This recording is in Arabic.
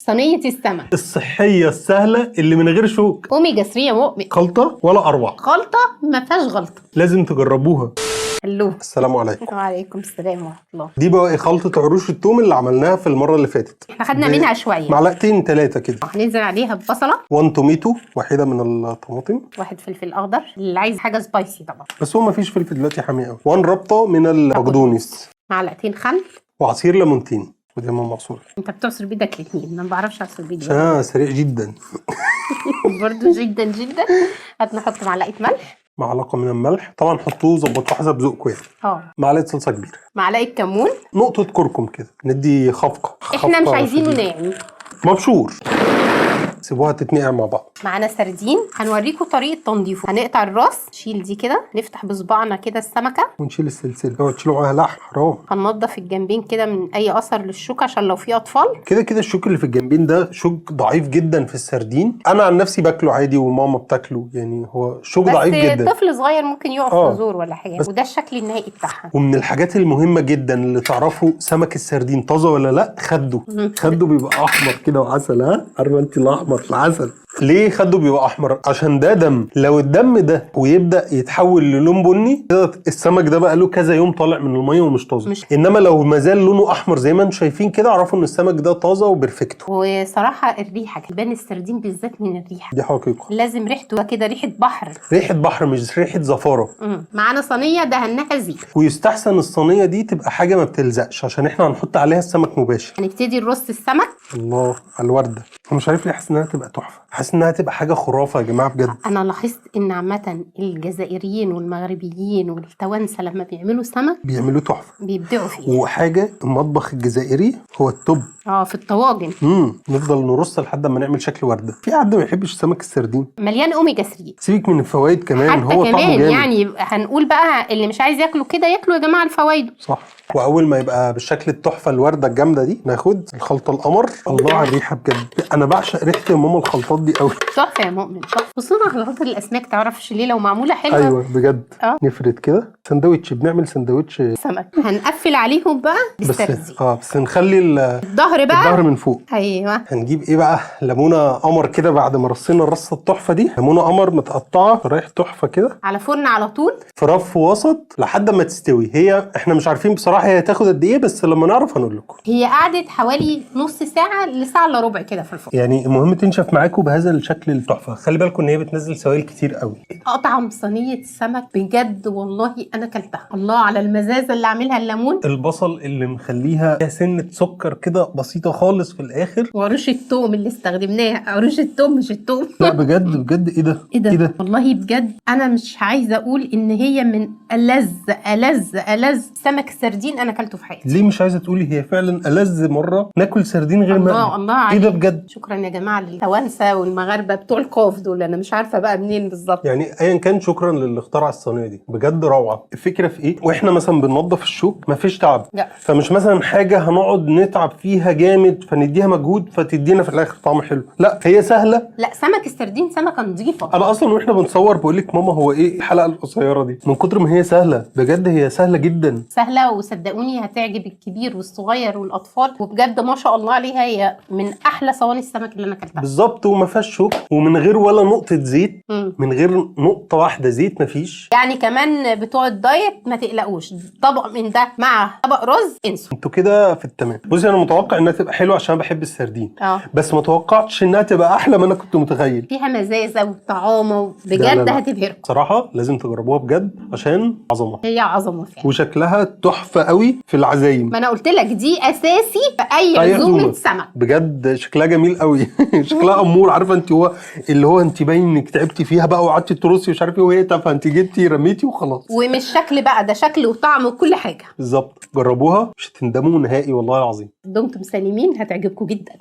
صينية السمك الصحية السهلة اللي من غير شوك، اوميجا 3 يا مؤمن. خلطة ولا أروع. غلطة ما فيهاش غلطة، لازم تجربوها. هلو. السلام عليكم. وعليكم السلام ورحمة الله. دي بقى خلطة عروش التوم اللي عملناها في المرة اللي فاتت. احنا خدنا منها شوية، معلقتين 3 كده. هننزل عليها ببصلة 1 توميتو، واحدة من الطماطم، 1 فلفل اخضر اللي عايز حاجة سبايسي طبعا، بس هو مفيش فلفل دلوقتي حامي قوي. 1 ربطة من البقدونس، معلقتين خل، وعصير ليمونتين وليمون معصور. انت بتعصر بايدك الاثنين، انا ما بعرفش اعصر بايدي سريع جدا. برضو جدا جدا. هنحط معلقة ملح، معلقة من الملح، طبعا حطوه ظبطوه حسب ذوقكم يعني. معلقة صلصة كبيرة، معلقة كمون، نقطة كركم كده، ندي خفقة. احنا مش عايزينه ناعم، مبشور. سيبوها تتنقع مع بعض. معانا سردين، هنوريكم طريقه تنظيفه. هنقطع الراس، نشيل دي كده، نفتح بصبعنا كده السمكه ونشيل السلسله، اوعوا تشيلوا معاها لحم حرام. هننضف الجنبين كده من اي اثر للشوك عشان لو في اطفال. كده الشوك اللي في الجنبين ده شوك ضعيف جدا في السردين. انا عن نفسي باكله عادي وماما بتاكله، يعني هو شوك ضعيف جدا، بس طفل صغير ممكن يقف في زور ولا حاجه. وده الشكل النهائي بتاعها. ومن الحاجات المهمه جدا اللي تعرفوا سمك السردين طازه ولا لا، خده بيبقى احمر كده وعسل. ها، عارفه انت الاحمر في العسل ليه خده بيبقى احمر؟ عشان ده دم. لو الدم ده ويبدا يتحول للون بني كده، السمك ده بقى له كذا يوم طالع من الميه ومش طازه. انما لو ما زال لونه احمر زي ما انتم شايفين كده، اعرفوا ان السمك ده طازه وبرفكتو. وصراحه الريحه كمان السردين بالذات من الريحه دي حقيقه، لازم ريحته كده ريحه بحر، ريحه بحر مش ريحه زفاره. معانا صينيه دهناها زيت، ويستحسن الصينيه دي تبقى حاجه ما بتلزقش عشان احنا هنحط عليها السمك مباشر. هنبتدي نرص السمك. الله على الورده. انا مش عارف ليه حاسس انها تبقى تحفه، حاسس انها تبقى حاجه خرافه يا جماعه بجد. انا لاحظت ان عامه الجزائريين والمغربيين والتوانسه لما بيعملوا سمك بيعملوه تحفه، بيبدعوا فيه. وحاجه المطبخ الجزائري هو التوب. في الطواجن نفضل نرص لحد ما نعمل شكل ورده. في حد ما يحبش سمك السردين؟ مليان اوميجا 3. سيبك من الفوائد كمان، حتى هو طعمه جامد. يعني هنقول بقى اللي مش عايز ياكله كده ياكله يا جماعه الفوائد. صح. واول ما يبقى بالشكل التحفه الورده الجامده دي، ناخد الخلطه القمر. الله على الريحه بجد، انا بعشق ريحه يا ماما الخلطات دي قوي. تحفه يا مؤمن، تحفه. خصوصا خلطات الاسماك، تعرفش ليه لو معموله حلوه. ايوه بجد. نفرد كده سندوتش، بنعمل سندوتش سمك. هنقفل عليهم بقى بالسردين. بس نخلي الظهر من فوق. ايوه. هنجيب ايه بقى؟ ليمونه قمر كده، بعد ما رصينا الرصه التحفه دي، ليمونه قمر متقطعه رايح تحفه كده، على فرن على طول في رف وسط لحد ما تستوي. هي احنا مش عارفين بصراحه هي هتاخد قد ايه، بس لما نعرف هنقول لكم. هي قعدت حوالي نص ساعه لساعه الا ربع كده في الفرن، يعني المهم تنشف معاكم بهذا الشكل التحفه. خلي بالكم ان هي بتنزل سوائل كتير قوي. اطعم صينيه سمك بجد والله، انا كلتها. الله على المزازه اللي عاملها الليمون، البصل اللي مخليها فيها سنه سكر كده بسيطه خالص في الاخر، وعروش التوم اللي استخدمناها. عروش التوم مش التوم. لا بجد ايه ده والله بجد انا مش عايزه اقول ان هي من ألذ سمك السردين انا اكلته في حياتي. ليه مش عايزه تقولي؟ هي فعلا ألذ مره ناكل سردين غير مقلي. الله عليك. ايه ده بجد. شكرا يا جماعه للتوانسه والمغاربه بتوع القاف دول، انا مش عارفه بقى منين بالظبط. يعني ايا كان، شكرا للي اخترع الصينيه دي، بجد روعه. الفكره في ايه؟ واحنا مثلا بننظف الشوك مفيش تعب. لا. فمش مثلا حاجه هنقعد نتعب فيها جامد فنديها مجهود فتدينا في الاخر طعم حلو. لا، هي سهله. لا، سمك السردين سمكه نظيفه. انا اصلا واحنا بنصور بقول لك ماما هو ايه الحلقه القصيره دي، من كتر ما هي سهله. بجد هي سهله جدا، سهله، وصدقوني هتعجب الكبير والصغير والاطفال. وبجد ما شاء الله عليها، هي من احلى صواني السمك اللي انا اكلتها بالظبط. وما فيهاش شوك، ومن غير ولا نقطه زيت. من غير نقطه واحده زيت مفيش. يعني كمان بتوع الدايت ما تقلقوش، طبق من ده مع طبق رز انسوا، انتوا كده في التمام. بصي، انا متوقع انها تبقى حلوه عشان بحب السردين. بس ما توقعتش انها تبقى احلى ما انا كنت متخيل. فيها مزازه وطعامه بجد هتبهركم صراحه. لازم تجربوها بجد عشان عظمه. هي عظمه فعلا، وشكلها تحفه قوي في العزايم. ما انا قلت لك دي اساسي في اي عزومه سمك. بجد شكلها جميل قوي. شكلها امور. عارفه انت هو اللي هو انت باين انك تعبتي فيها بقى وقعدتي ترصي ومش عارف ايه، وهي تافهه انت جبتي رميتي وخلاص. ومش شكل بقى، ده شكل وطعم وكل حاجه بالظبط. جربوها مش هتندموا نهائي والله العظيم. دمتم سالمين، هتعجبكم جدا.